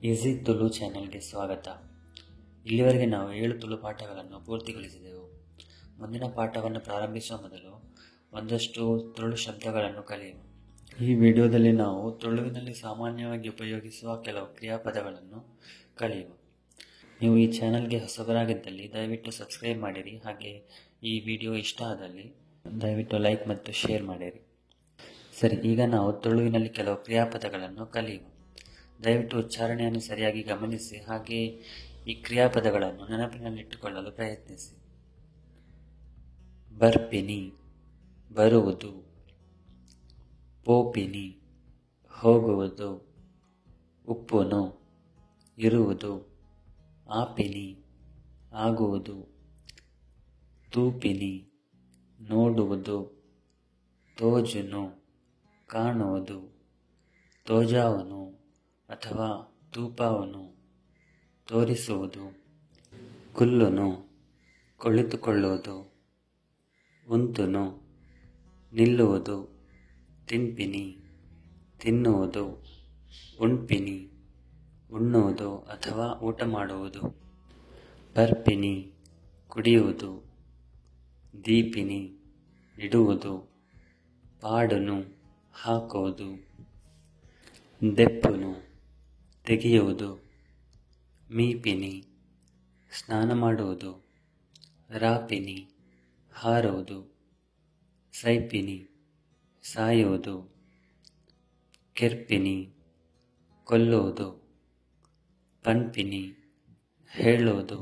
Easy Tulu ಚಾನೆಲ್ಗೆ ಸ್ವಾಗತ. ಇಲ್ಲಿವರೆಗೆ ನಾವು 7 ತುಳು ಪಾಠಗಳನ್ನು ಪೂರ್ತಿಗೊಳಿಸಿದೆವು. ಮುಂದಿನ ಪಾಠವನ್ನು ಪ್ರಾರಂಭಿಸುವ ಮೊದಲು ಒಂದಷ್ಟು ತುಳು ಶಬ್ದಗಳನ್ನು ಕಲಿಯುವ. ಈ ವಿಡಿಯೋದಲ್ಲಿ ನಾವು ತುಳುವಿನಲ್ಲಿ ಸಾಮಾನ್ಯವಾಗಿ ಉಪಯೋಗಿಸುವ ಕೆಲವು ಕ್ರಿಯಾಪದಗಳನ್ನು ಕಲಿಯುವ. ನೀವು ಈ ಚಾನೆಲ್ಗೆ ಹೊಸಬರಾಗಿದ್ದಲ್ಲಿ ದಯವಿಟ್ಟು ಸಬ್ಸ್ಕ್ರೈಬ್ ಮಾಡಿರಿ. ಹಾಗೆ ಈ ವಿಡಿಯೋ ಇಷ್ಟ ಆದಲ್ಲಿ ದಯವಿಟ್ಟು ಲೈಕ್ ಮತ್ತು ಶೇರ್ ಮಾಡಿರಿ. ಸರಿ, ಈಗ ನಾವು ತುಳುವಿನಲ್ಲಿ ಕೆಲವು ಕ್ರಿಯಾಪದಗಳನ್ನು ಕಲಿಯುವ. ದಯವಿಟ್ಟು ಉಚ್ಚಾರಣೆಯನ್ನು ಸರಿಯಾಗಿ ಗಮನಿಸಿ. ಹಾಗೆ ಈ ಕ್ರಿಯಾಪದಗಳನ್ನು ನೆನಪಿನಲ್ಲಿಟ್ಟುಕೊಳ್ಳಲು ಪ್ರಯತ್ನಿಸಿ. ಬರ್ಪಿನಿ, ಬರುವುದು. ಪೋಪಿನಿ, ಹೋಗುವುದು. ಉಪ್ಪುನು, ಇರುವುದು. ಆಪಿನಿ, ಆಗುವುದು. ತೂಪಿನಿ, ನೋಡುವುದು. ತೋಜುನು, ಕಾಣುವುದು. ತೋಜಾವನು ಅಥವಾ ತೂಪಾವನು, ತೋರಿಸುವುದು. ಕುಲ್ಲುನು, ಕುಳಿತುಕೊಳ್ಳುವುದು. ಉಂತುನು, ನಿಲ್ಲುವುದು. ತಿನ್ಪಿನಿ, ತಿನ್ನುವುದು. ಉಣ್ಪಿನಿ, ಉಣ್ಣುವುದು ಅಥವಾ ಊಟ ಮಾಡುವುದು. ಬರ್ಪಿನಿ, ಕುಡಿಯುವುದು. ದೀಪಿನಿ, ಇಡುವುದು. ಪಾಡುನು, ಹಾಕುವುದು. ದೆಪ್ಪುನು, ತೆಗೆಯುವುದು. ಮೀಪಿನಿ, ಸ್ನಾನ ಮಾಡುವುದು. ರಾಪಿನಿ, ಹಾರುವುದು. ಸೈಪಿನಿ, ಸಾಯುವುದು. ಕೆರ್ಪಿನಿ, ಕೊಲ್ಲುವುದು. ಪನ್ಪಿನಿ, ಹೇಳುವುದು.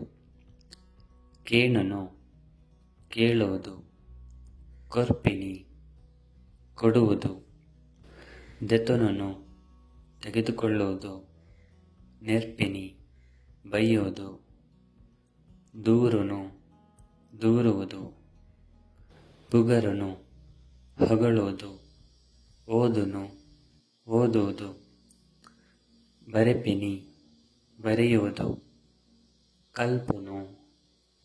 ಕೇಣುನು, ಕೇಳುವುದು. ಕೊರ್ಪಿನಿ, ಕೊಡುವುದು. ದೆತೊನುನು, ತೆಗೆದುಕೊಳ್ಳುವುದು. ನೆರ್ಪಿನಿ, ಬೈಯುವುದು. ದೂರುನು, ದೂರುವುದು. ಪುಗರುನು, ಹೊಗಳುವುದು. ಓದುನು, ಓದುವುದು. ಬರೆಪಿನಿ, ಬರೆಯುವುದು. ಕಲ್ಪುನು,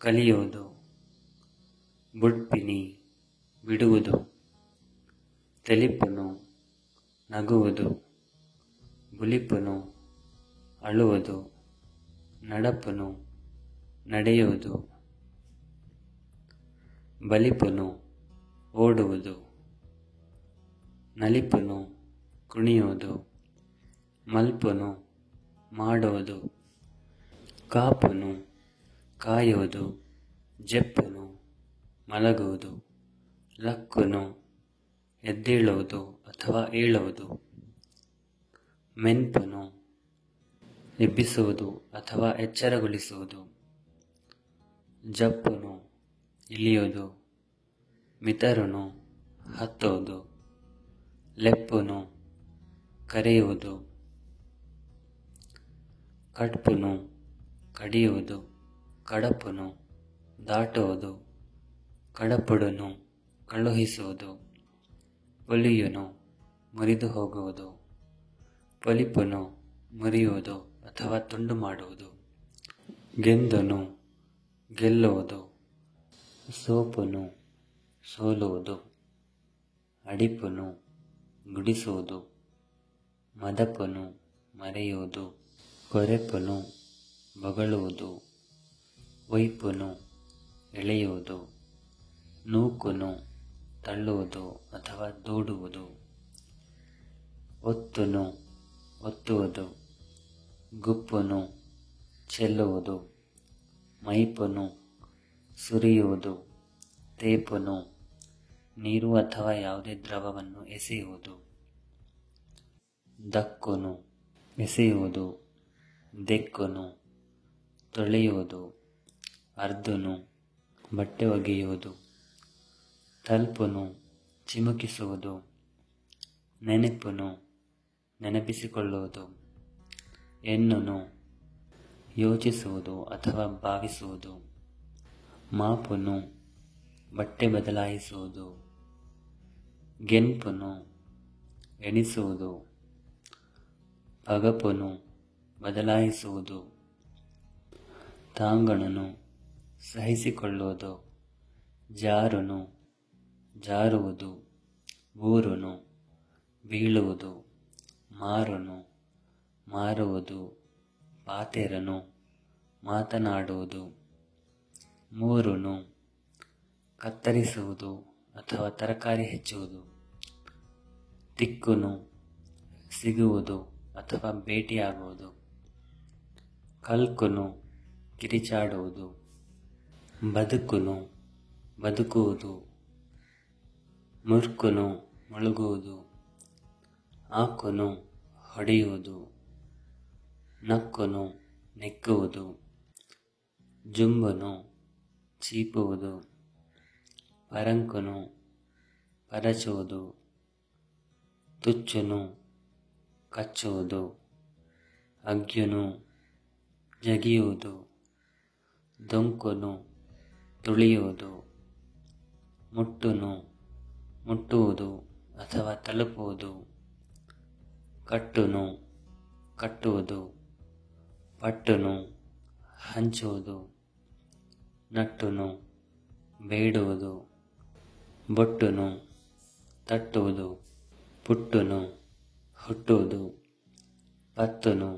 ಕಲಿಯುವುದು. ಬುಡ್ಪಿನಿ, ಬಿಡುವುದು. ತೆಲಿಪುನು, ನಗುವುದು. ಬುಲಿಪುನು, ಅಳುವುದು. ನಡಪುನು, ನಡೆಯುವುದು. ಬಲಿಪುನು, ಓಡುವುದು. ನಲಿಪುನು, ಕುಣಿಯುವುದು. ಮಲ್ಪುನು, ಮಾಡುವುದು. ಕಾಪುನು, ಕಾಯುವುದು. ಜೆಪ್ಪುನು, ಮಲಗುವುದು. ಲಕ್ಕುನು, ಎದ್ದೇಳುವುದು ಅಥವಾ ಏಳುವುದು. ಮೆನ್ಪುನು, ಎಬ್ಬಿಸುವುದು ಅಥವಾ ಎಚ್ಚರಗೊಳಿಸುವುದು. ಜಪ್ಪುನು, ಇಳಿಯುವುದು. ಮಿತರುನು, ಹತ್ತುವುದು. ಲೆಪ್ಪುನು, ಕರೆಯುವುದು. ಕಡ್ಪುನು, ಕಡಿಯುವುದು. ಕಡಪುನು, ದಾಟುವುದು. ಕಡಪುಡುನು, ಕಳುಹಿಸುವುದು. ಪೊಲಿಯುನು, ಮುರಿದು ಹೋಗುವುದು. ಪೊಲಿಪುನು, ಮುರಿಯುವುದು ಅಥವಾ ತುಂಡು ಮಾಡುವುದು. ಗೆಂದುನು, ಗೆಲ್ಲುವುದು. ಸೋಪುನು, ಸೋಲುವುದು. ಅಡಿಪುನು, ಗುಡಿಸುವುದು. ಮದಪುನು, ಮರೆಯುವುದು. ಕೊರೆಪುನು, ಬೊಗಳುವುದು. ಒಯ್ಪುನು, ಎಳೆಯುವುದು. ನೂಕುನು, ತಳ್ಳುವುದು ಅಥವಾ ದೂಡುವುದು. ಒತ್ತುನು, ಒತ್ತುವುದು. ಗುಪ್ಪುನು, ಚೆಲ್ಲುವುದು. ಮೈಪುನು, ಸುರಿಯುವುದು. ತೇಪುನು, ನೀರು ಅಥವಾ ಯಾವುದೇ ದ್ರವವನ್ನು ಎಸೆಯುವುದು. ದಕ್ಕುನು, ಎಸೆಯುವುದು. ದೆಕ್ಕುನು, ತೊಳೆಯುವುದು. ಅರ್ದುನು, ಬಟ್ಟೆ ಒಗೆಯುವುದು. ತಲ್ಪುನು, ಚಿಮುಕಿಸುವುದು. ನೆನಪುನು, ನೆನಪಿಸಿಕೊಳ್ಳುವುದು. ಎನ್ನುನು, ಯೋಚಿಸುವುದು ಅಥವಾ ಭಾವಿಸುವುದು. ಮಾಪುನು, ಬಟ್ಟೆ ಬದಲಾಯಿಸುವುದು. ಗೆನ್ಪುನು, ಎಣಿಸುವುದು. ಪಗಪುನು, ಬದಲಾಯಿಸುವುದು. ತಾಂಗಣನು, ಸಹಿಸಿಕೊಳ್ಳುವುದು. ಜಾರುನು, ಜಾರುವುದು. ಬೂರುನು, ಬೀಳುವುದು. ಮಾರುನು, ಮಾರುವುದು. ಪಾತೆರನು ಮಾತನಾಡುವುದು. ಮೂರುನು ಕತ್ತರಿಸುವುದು ಅಥವಾ ತರಕಾರಿ ಹೆಚ್ಚುವುದು. ತಿಕ್ಕುನು ಸಿಗುವುದು ಅಥವಾ ಭೇಟಿಯಾಗುವುದು. ಕಲ್ಕುನು ಕಿರಿಚಾಡುವುದು. ಬದುಕುನು ಬದುಕುವುದು. ಮುರ್ಕುನು ಮುಳುಗುವುದು. ಆಕುನು ಹೊಡೆಯುವುದು. ನಕ್ಕುನು ನೆಕ್ಕುವುದು. ಜುಂಬುನು ಚೀಪುವುದು. ಪರಂಕುನು ಪರಚುವುದು. ತುಚ್ಚುನು ಕಚ್ಚುವುದು. ಅಗ್ಯುನು ಜಗಿಯುವುದು. ದೊಂಕುನು ತುಳಿಯುವುದು. ಮುಟ್ಟುನು ಮುಟ್ಟುವುದು ಅಥವಾ ತಲುಪುವುದು. ಕಟ್ಟುನು ಕಟ್ಟುವುದು. ಪಟ್ಟುನು ಹಂಚುವುದು. ನಟ್ಟುನು ಬೇಡುವುದು. ಬೊಟ್ಟುನು ತಟ್ಟುವುದು. ಪುಟ್ಟುನು ಹುಟ್ಟುವುದು. ಪತ್ತುನು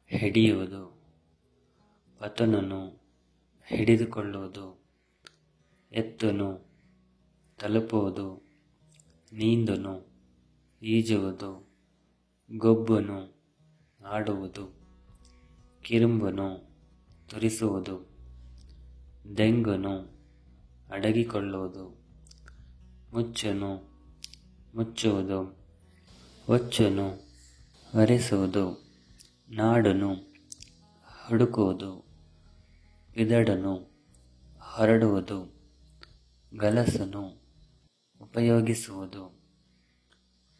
ಹಿಡಿಯುವುದು. ಪತನುನು ಹಿಡಿದುಕೊಳ್ಳುವುದು. ಎತ್ತುನು ತಲುಪುವುದು. ನೀಂದುನು ಈಜುವುದು. ಗೊಬ್ಬುನು ಆಡುವುದು. ಕಿರುಂಬುನು ತುರಿಸುವುದು. ದೆಂಗುನು ಅಡಗಿಕೊಳ್ಳುವುದು. ಮುಚ್ಚುನು ಮುಚ್ಚುವುದು. ಒಚ್ಚುನು ಒರೆಸುವುದು. ನಾಡುನು ಹುಡುಕುವುದು. ವಿದಡುನು ಹೊರಡುವುದು. ಗಲಸುನು ಉಪಯೋಗಿಸುವುದು.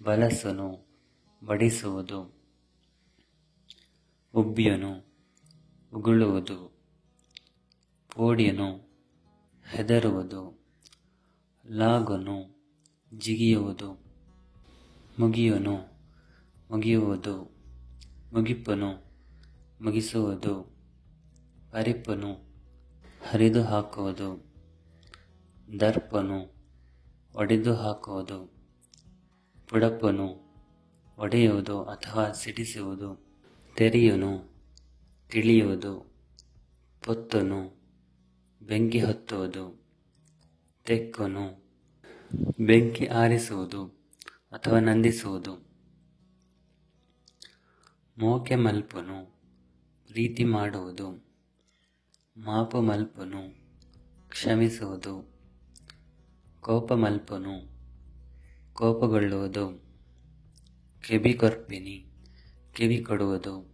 ಬಲಸುನು ಬಡಿಸುವುದು. ಉಬ್ಬ್ಯುನು ಉಗುಳುವುದು. ಪೋಡ್ಯುನು ಹೆದರುವುದು. ಲಾಗುನು ಜಿಗಿಯುವುದು. ಮುಗಿಯುನು ಮುಗಿಯುವುದು. ಮುಗಿಪುನು ಮುಗಿಸುವುದು. ಪರಿಪುನು ಹರಿದು ಹಾಕುವುದು. ದರ್ಪನು ಒಡೆದು ಹಾಕುವುದು. ಪುಡಪುನು ಒಡೆಯುವುದು ಅಥವಾ ಸಿಡಿಸುವುದು. ತೆರೆಯುನು ತಿಳಿಯುವುದು. ಪೊತ್ತುನು ಬೆಂಕಿ ಹೊತ್ತುವುದು. ತೆಕ್ಕುನು ಬೆಂಕಿ ಆರಿಸುವುದು ಅಥವಾ ನಂದಿಸುವುದು. ಮೋಕೆ ಮಲ್ಪುನು ಪ್ರೀತಿ ಮಾಡುವುದು. ಮಾಪು ಮಲ್ಪುನು ಕ್ಷಮಿಸುವುದು. ಕೋಪ ಮಲ್ಪುನು ಕೋಪಗೊಳ್ಳುವುದು. ಕೆಬಿ ಕೊರ್ಪಿನಿ ಕಿವಿ ಕೊಡುವುದು.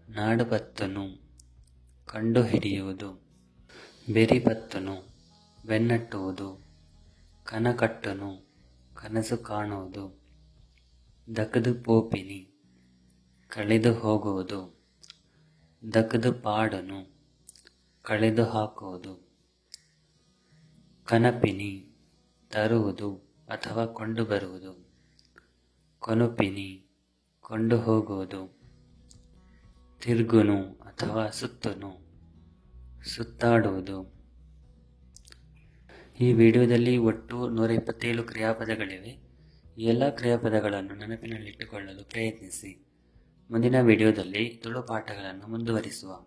ನಾಡುಪತ್ತನು ಕಂಡು ಹಿಡಿಯುವುದು. ಬೆರಿಪತ್ತನು ಬೆನ್ನಟ್ಟುವುದು. ಕನಕಟ್ಟನು ಕನಸು ಕಾಣುವುದು. ದಕದು ಪೋಪಿನಿ ಕಳೆದು ಹೋಗುವುದು. ದಕದು ಪಾಡನು ಕಳೆದು ಹಾಕುವುದು. ಕನಪಿನಿ ತರುವುದು ಅಥವಾ ಕೊಂಡು ಬರುವುದು. ಕೊನುಪಿನಿ ಕೊಂಡು ಹೋಗುವುದು. ತಿರ್ಗುನು ಅಥವಾ ಸುತ್ತನು ಸುತ್ತಾಡುವುದು. ಈ ವಿಡಿಯೋದಲ್ಲಿ ಒಟ್ಟು 127 ಕ್ರಿಯಾಪದಗಳಿವೆ. ಈ ಎಲ್ಲ ಕ್ರಿಯಾಪದಗಳನ್ನು ನೆನಪಿನಲ್ಲಿಟ್ಟುಕೊಳ್ಳಲು ಪ್ರಯತ್ನಿಸಿ. ಮುಂದಿನ ವಿಡಿಯೋದಲ್ಲಿ ತುಳು ಪಾಠಗಳನ್ನು ಮುಂದುವರಿಸುವ.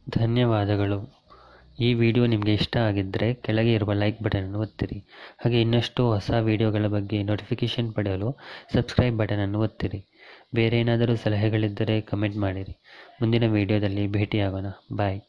ಧನ್ಯವಾದಗಳು. ಈ ವಿಡಿಯೋ ನಿಮಗೆ ಇಷ್ಟ ಆಗಿದ್ದರೆ ಕೆಳಗೆ ಇರುವ ಲೈಕ್ ಬಟನನ್ನು ಒತ್ತಿರಿ. ಹಾಗೆ ಇನ್ನಷ್ಟು ಹೊಸ ವಿಡಿಯೋಗಳ ಬಗ್ಗೆ ನೋಟಿಫಿಕೇಷನ್ ಪಡೆಯಲು ಸಬ್ಸ್ಕ್ರೈಬ್ ಬಟನನ್ನು ಒತ್ತಿರಿ. ಬೇರೆ ಏನಾದರೂ ಸಲಹೆಗಳಿದ್ದರೆ ಕಮೆಂಟ್ ಮಾಡಿರಿ. ಮುಂದಿನ ವಿಡಿಯೋದಲ್ಲಿ ಭೇಟಿಯಾಗೋಣ. ಬಾಯ್.